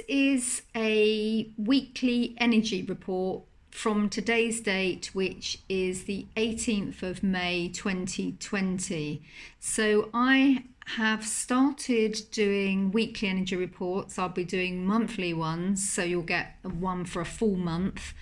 is a weekly energy report from today's date, which is the 18th of May 2020. So I have started doing weekly energy reports. I'll be doing monthly ones, so you'll get one for a full month.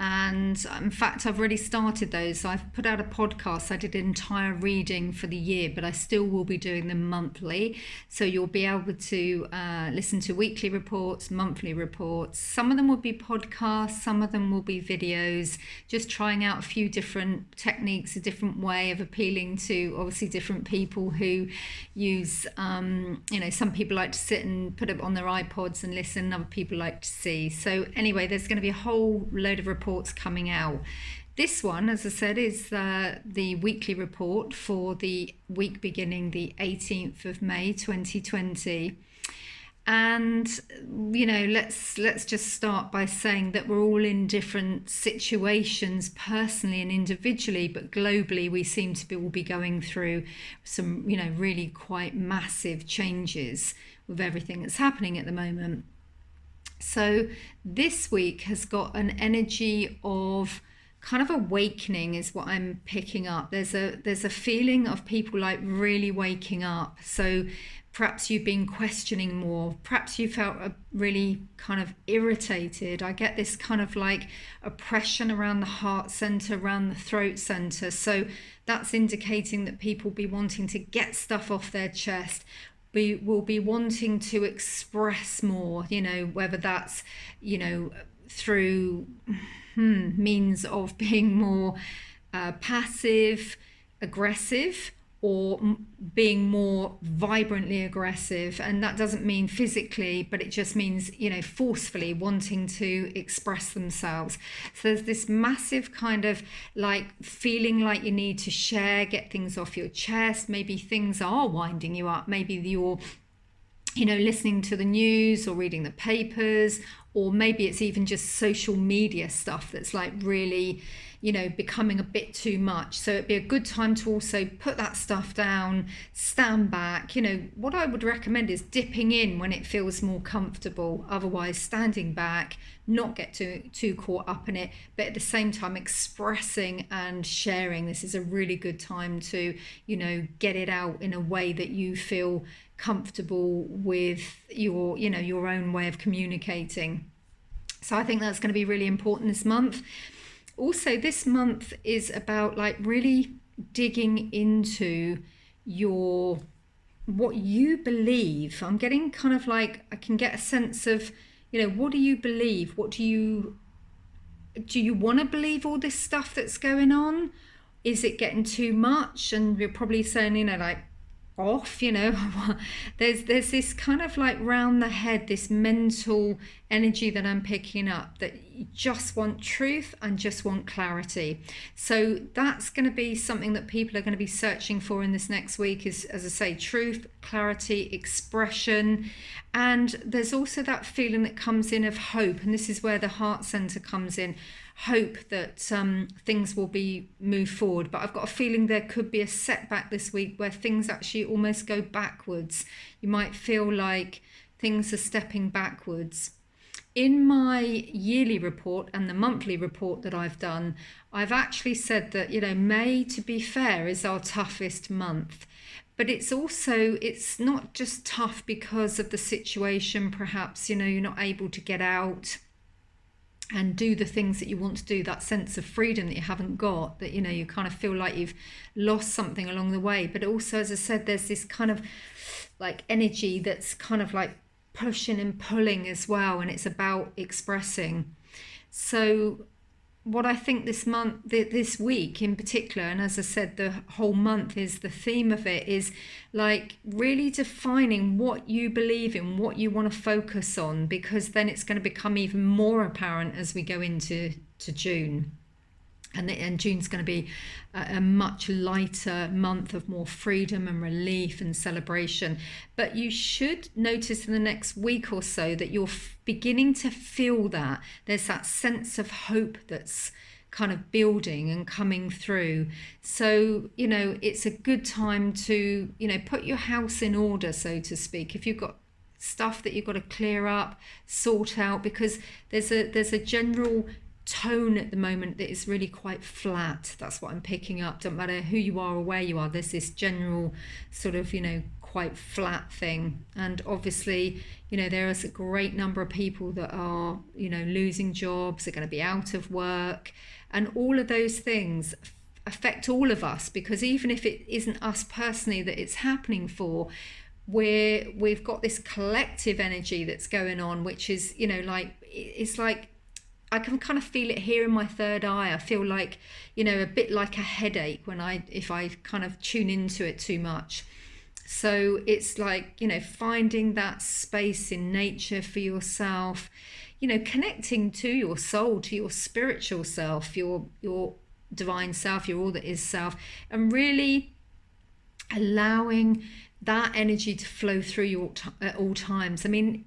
And in fact, I've already started those. So I've put out a podcast. I did an entire reading for the year, but I still will be doing them monthly. So you'll be able to listen to weekly reports, monthly reports. Some of them will be podcasts, some of them will be videos, just trying out a few different techniques, a different way of appealing to obviously different people who use, some people like to sit and put it on their iPods and listen, other people like to see. So anyway, there's going to be a whole load of reports coming out. This one, as I said, is the weekly report for the week beginning the 18th of May 2020. And let's just start by saying that we're all in different situations personally and individually, but globally we seem to all be going through some really quite massive changes with everything that's happening at the moment. So this week has got an energy of kind of awakening is what I'm picking up. There's a feeling of people like really waking up. So perhaps you've been questioning more. Perhaps you felt really kind of irritated. I get this kind of like oppression around the heart center, around the throat center. So that's indicating that people be wanting to get stuff off their chest. We will be wanting to express more, whether that's, through means of being more passive, aggressive, or being more vibrantly aggressive. And that doesn't mean physically, but it just means, forcefully wanting to express themselves. So there's this massive kind of like feeling like you need to share, get things off your chest. Maybe things are winding you up. Maybe you're listening to the news or reading the papers, or maybe it's even just social media stuff that's like really becoming a bit too much. So it'd be a good time to also put that stuff down, stand back. What I would recommend is dipping in when it feels more comfortable, otherwise standing back, not get too caught up in it, but at the same time expressing and sharing. This is a really good time to get it out in a way that you feel comfortable with your own way of communicating. So I think that's going to be really important this month. Also, this month is about like really digging into what you believe. I'm getting kind of like, I can get a sense of, what do you believe? What do you want to believe all this stuff that's going on? Is it getting too much? And you're probably saying, like, off, there's this kind of like round the head, this mental energy that I'm picking up, that you just want truth and just want clarity. So that's going to be something that people are going to be searching for in this next week, is, as I say, truth, clarity, expression. And there's also that feeling that comes in of hope, and this is where the heart center comes in. Hope that things will be moved forward, but I've got a feeling there could be a setback this week where things actually almost go backwards. You might feel like things are stepping backwards. In my yearly report and the monthly report that I've done, I've actually said that May, to be fair, is our toughest month. But it's not just tough because of the situation. Perhaps you're not able to get out and do the things that you want to do, that sense of freedom that you haven't got, that you kind of feel like you've lost something along the way. But also, as I said, there's this kind of like energy that's kind of like pushing and pulling as well, and it's about expressing. So what I think this week in particular, and as I said, the whole month, is the theme of it is like really defining what you believe in, what you want to focus on, because then it's going to become even more apparent as we go into June. And June's going to be a much lighter month of more freedom and relief and celebration. But you should notice in the next week or so that you're beginning to feel that there's that sense of hope that's kind of building and coming through. So, it's a good time to, put your house in order, so to speak. If you've got stuff that you've got to clear up, sort out, because there's a general tone at the moment that is really quite flat. That's what I'm picking up. Don't matter who you are or where you are, there's this general sort of, quite flat thing. And obviously, there is a great number of people that are, losing jobs, are going to be out of work, and all of those things affect all of us, because even if it isn't us personally that it's happening for, we've got this collective energy that's going on, which is, it's like, I can kind of feel it here in my third eye. I feel like, a bit like a headache if I kind of tune into it too much. So it's like, finding that space in nature for yourself, connecting to your soul, to your spiritual self, your divine self, your all that is self, and really allowing that energy to flow through you at all times. I mean,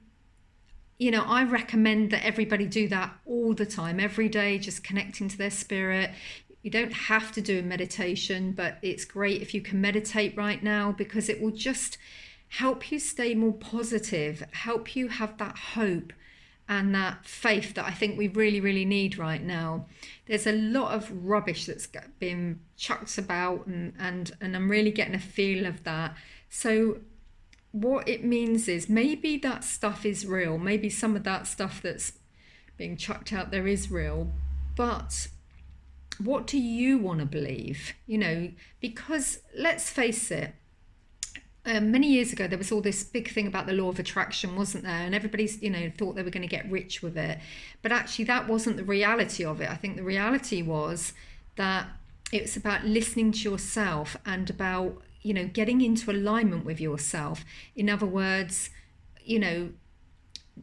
I recommend that everybody do that all the time, every day, just connecting to their spirit. You don't have to do a meditation, but it's great if you can meditate right now, because it will just help you stay more positive, help you have that hope and that faith that I think we really, really need right now. There's a lot of rubbish that's been chucked about, and I'm really getting a feel of that. So what it means is, maybe that stuff is real. Maybe some of that stuff that's being chucked out there is real. But what do you want to believe? Because let's face it, many years ago, there was all this big thing about the law of attraction, wasn't there? And everybody's, thought they were going to get rich with it. But actually, that wasn't the reality of it. I think the reality was that it's about listening to yourself and about, getting into alignment with yourself. In other words,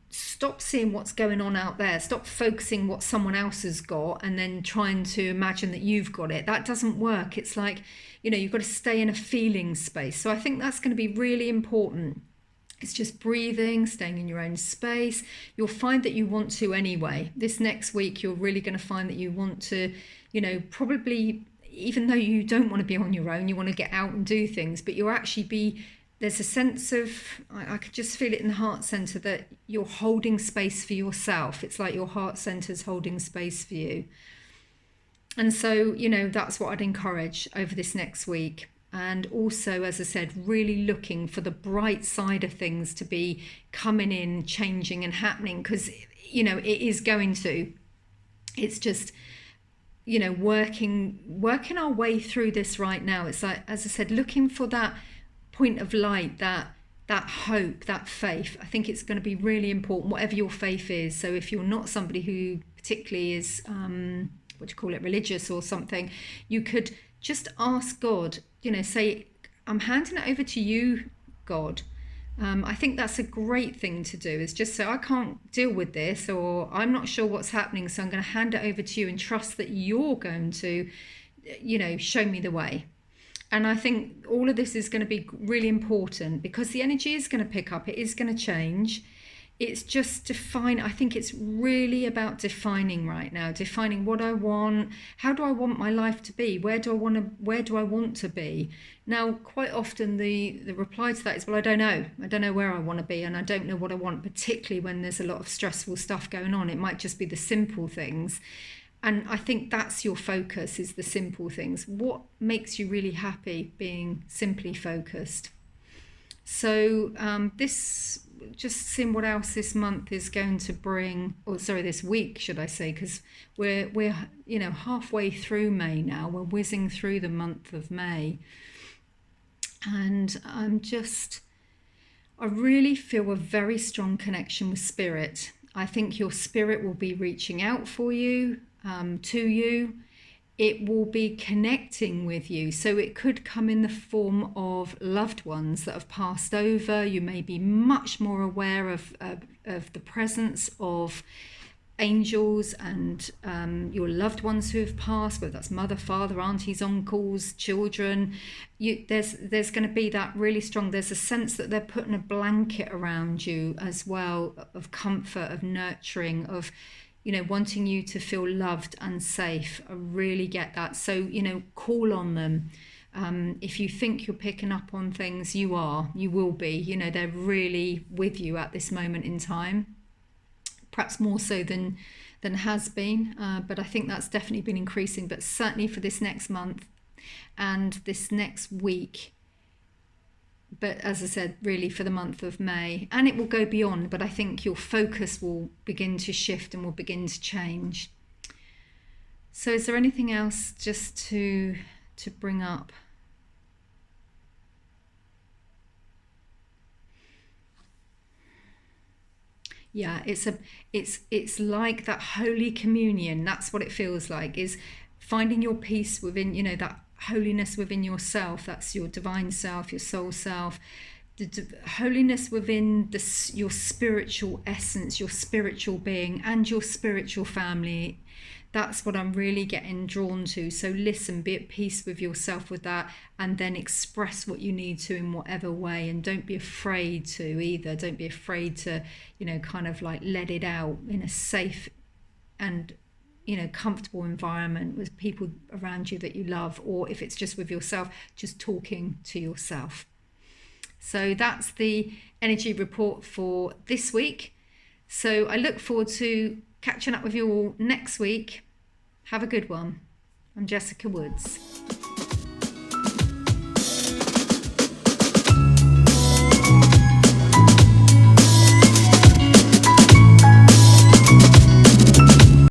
stop seeing what's going on out there. Stop focusing what someone else has got and then trying to imagine that you've got it. That doesn't work. It's like, you've got to stay in a feeling space. So I think that's going to be really important. It's just breathing, staying in your own space. You'll find that you want to anyway. This next week, you're really going to find that you want to, probably, even though you don't want to be on your own, you want to get out and do things, but you'll actually there's a sense of, I could just feel it in the heart center, that you're holding space for yourself. It's like your heart center's holding space for you. And so, that's what I'd encourage over this next week. And also, as I said, really looking for the bright side of things to be coming in, changing and happening, because, it is going to. It's just, working our way through this right now. It's like, as I said, looking for that point of light, that hope, that faith. I think it's going to be really important, whatever your faith is. So if you're not somebody who particularly is, religious or something, you could just ask God, say, I'm handing it over to you, God. I think that's a great thing to do, is just say, I can't deal with this, or I'm not sure what's happening, so I'm going to hand it over to you and trust that you're going to, show me the way. And I think all of this is going to be really important, because the energy is going to pick up, it is going to change. It's just I think it's really about defining right now, defining what I want, how do I want my life to be, where do I want to be. Now, quite often the reply to that is, well, I don't know where I want to be, and I don't know what I want, particularly when there's a lot of stressful stuff going on. It might just be the simple things. And I think that's your focus, is the simple things. What makes you really happy, being simply focused. So this, just seeing what else this month is going to bring, this week, should I say, because we're halfway through May now. We're whizzing through the month of May. And I really feel a very strong connection with spirit. I think your spirit will be reaching out for you, to you. It will be connecting with you. So it could come in the form of loved ones that have passed over. You may be much more aware of the presence of angels and your loved ones who have passed, whether that's mother, father, aunties, uncles, children. There's going to be that really strong, there's a sense that they're putting a blanket around you as well, of comfort, of nurturing, of wanting you to feel loved and safe. I really get that. So, call on them. If you think you're picking up on things, you will be. You know, they're really with you at this moment in time, perhaps more so than has been, but I think that's definitely been increasing. But certainly for this next month and this next week, but as I said, really for the month of May, and it will go beyond, but I think your focus will begin to shift and will begin to change. So is there anything else just to bring up? Yeah, it's like that Holy Communion. That's what it feels like, is finding your peace within, you know, that holiness within yourself. That's your divine self, your soul self, the holiness within your spiritual essence, your spiritual being, and your spiritual family. That's what I'm really getting drawn to. So listen, be at peace with yourself with that, and then express what you need to in whatever way. And don't be afraid to either. Don't be afraid to, you know, kind of like let it out in a safe and, you know, comfortable environment with people around you that you love, or if it's just with yourself, just talking to yourself. So that's the energy report for this week. So I look forward to catching up with you all next week. Have a good one. I'm Jessica Woods.